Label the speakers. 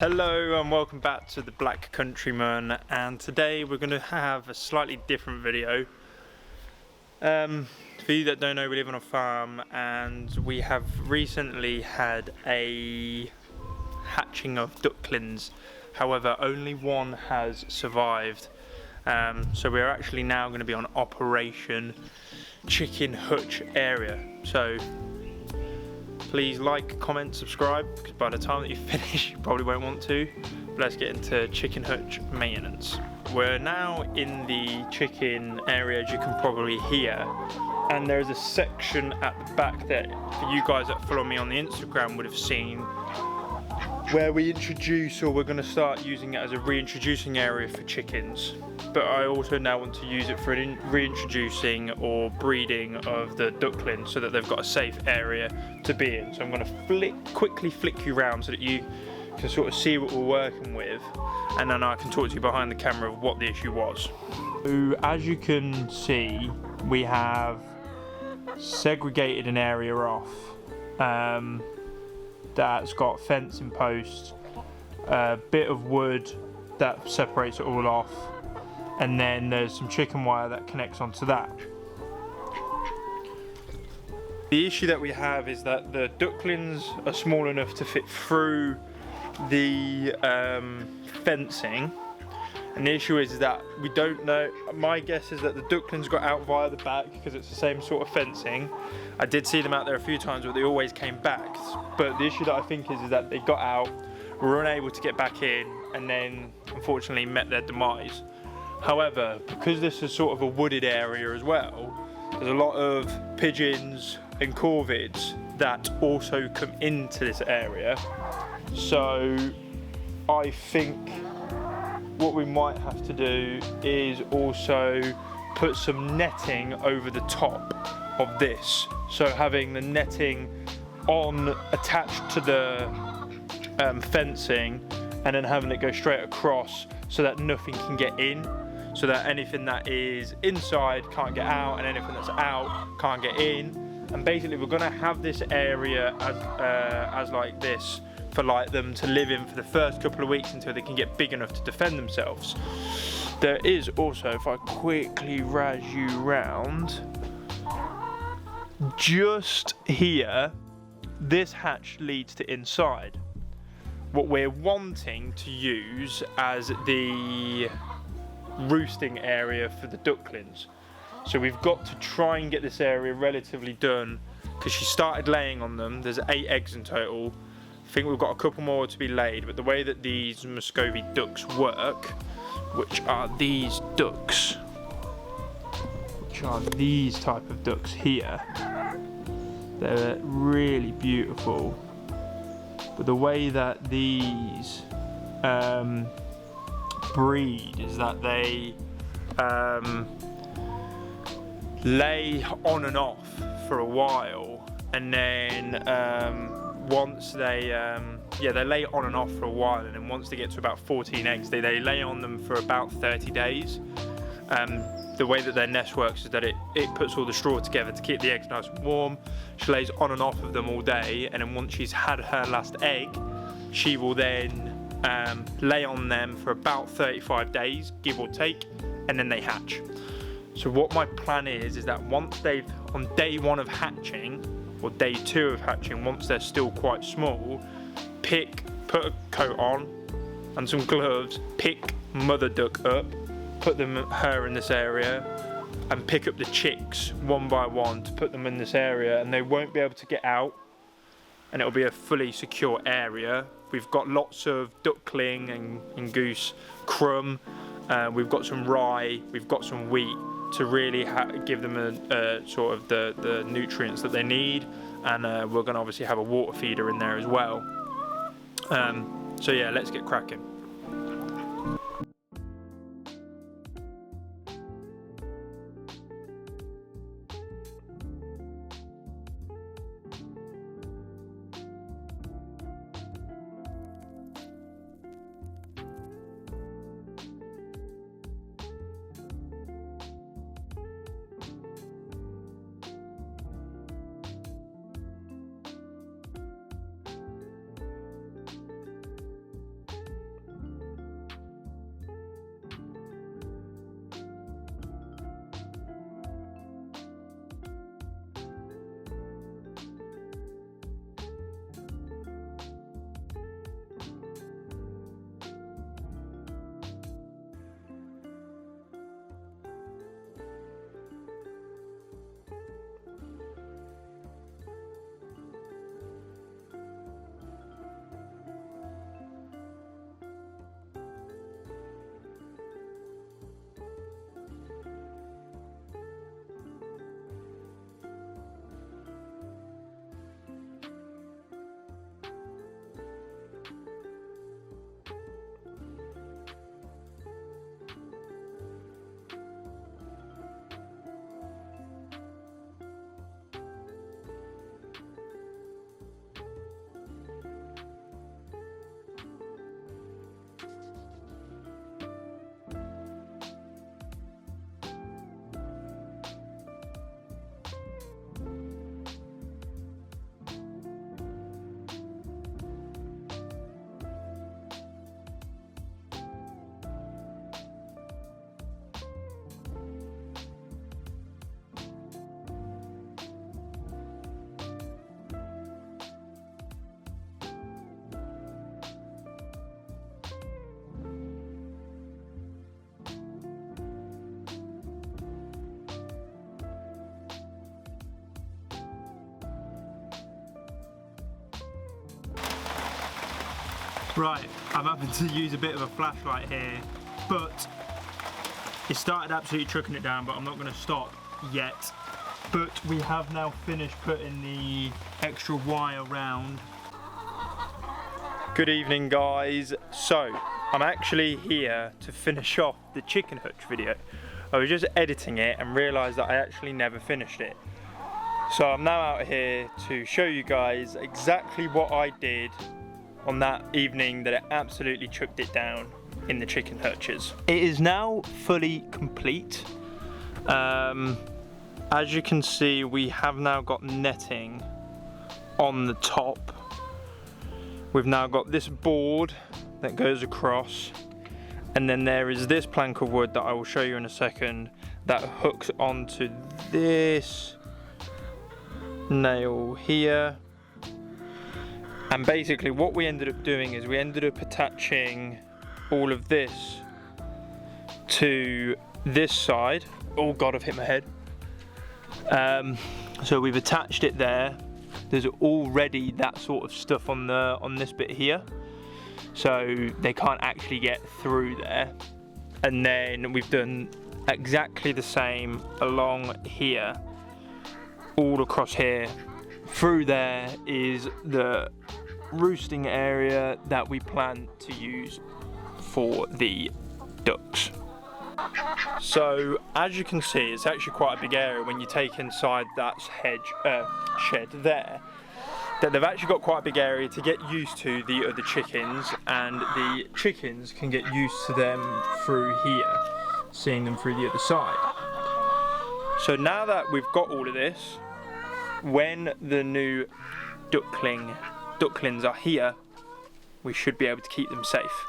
Speaker 1: Hello and welcome back to the Black Countryman, and today we're going to have a slightly different video. For you that don't know, we live on a farm and we have recently had a hatching of ducklings. However, only one has survived. So we're actually now going to be on Operation Chcken Hutch area. So please like, comment, subscribe, because by the time that you finish you probably won't want to. But let's get into Chcken Hutch maintenance. We're now in the chicken area, as you can probably hear, and there's a section at the back that for you guys that follow me on the Instagram would have seen, where we introduce, or we're going to start using it as a reintroducing area for chickens. But I also now want to use it for reintroducing or breeding of the ducklings, so that they've got a safe area to be in. So I'm going to quickly flick you around so that you can sort of see what we're working with, and then I can talk to you behind the camera of what the issue was. So as you can see, we have segregated an area off that's got fencing posts, a bit of wood that separates it all off, and then there's some chicken wire that connects onto that. The issue that we have is that the ducklings are small enough to fit through the fencing, and the issue is that we don't know. My guess is that the ducklings got out via the back because it's the same sort of fencing. I did see them out there a few times, but they always came back. But the issue that I think is that they got out, were unable to get back in, and then unfortunately met their demise. However, because this is sort of a wooded area as well, there's a lot of pigeons and corvids that also come into this area. So I think what we might have to do is also put some netting over the top of this. So having the netting attached to the fencing, and then having it go straight across so that nothing can get in, so that anything that is inside can't get out and anything that's out can't get in. And basically we're going to have this area as like this for like them to live in for the first couple of weeks until they can get big enough to defend themselves. There is also, if I quickly razz you round, just here, this hatch leads to inside. What we're wanting to use as the roosting area for the ducklings. So we've got to try and get this area relatively done, because she started laying on them. There's 8 eggs in total. I think we've got a couple more to be laid, but the way that these Muscovy ducks work, which are these ducks, which are these type of ducks here, they're really beautiful. But the way that these breed is that they lay on and off for a while, and then once they they lay on and off for a while, and then once they get to about 14 eggs, they lay on them for about 30 days. The way that their nest works is that it puts all the straw together to keep the eggs nice and warm. She lays on and off of them all day, and then once she's had her last egg, she will then lay on them for about 35 days, give or take, and then they hatch. So what my plan is that once they've, on day 1 of hatching, or day 2 of hatching, once they're still quite small, put a coat on and some gloves, pick mother duck up, put her in this area, and pick up the chicks one by one to put them in this area, and they won't be able to get out, and it'll be a fully secure area. We've got lots of duckling and goose crumb, we've got some rye, we've got some wheat to really give them a sort of the nutrients that they need, and we're going to obviously have a water feeder in there as well. So yeah, let's get cracking. Right, I'm having to use a bit of a flashlight here, but it started absolutely chucking it down, but I'm not going to stop yet. But we have now finished putting the extra wire round. Good evening, guys. So, I'm actually here to finish off the Chcken Hutch video. I was just editing it and realised that I actually never finished it. So I'm now out here to show you guys exactly what I did on that evening that it absolutely chucked it down in the Chcken Hutches. It is now fully complete. As you can see, we have now got netting on the top. We've now got this board that goes across, and then there is this plank of wood that I will show you in a second that hooks onto this nail here. And basically what we ended up doing is we ended up attaching all of this to this side. Oh god, I've hit my head. So we've attached it there. There's already that sort of stuff on this bit here, so they can't actually get through there. And then we've done exactly the same along here, all across here. Through there is the roosting area that we plan to use for the ducks. So as you can see, it's actually quite a big area when you take inside that shed there, that they've actually got quite a big area to get used to the other chickens, and the chickens can get used to them through here, seeing them through the other side. So now that we've got all of this, when the new ducklings are here, we should be able to keep them safe.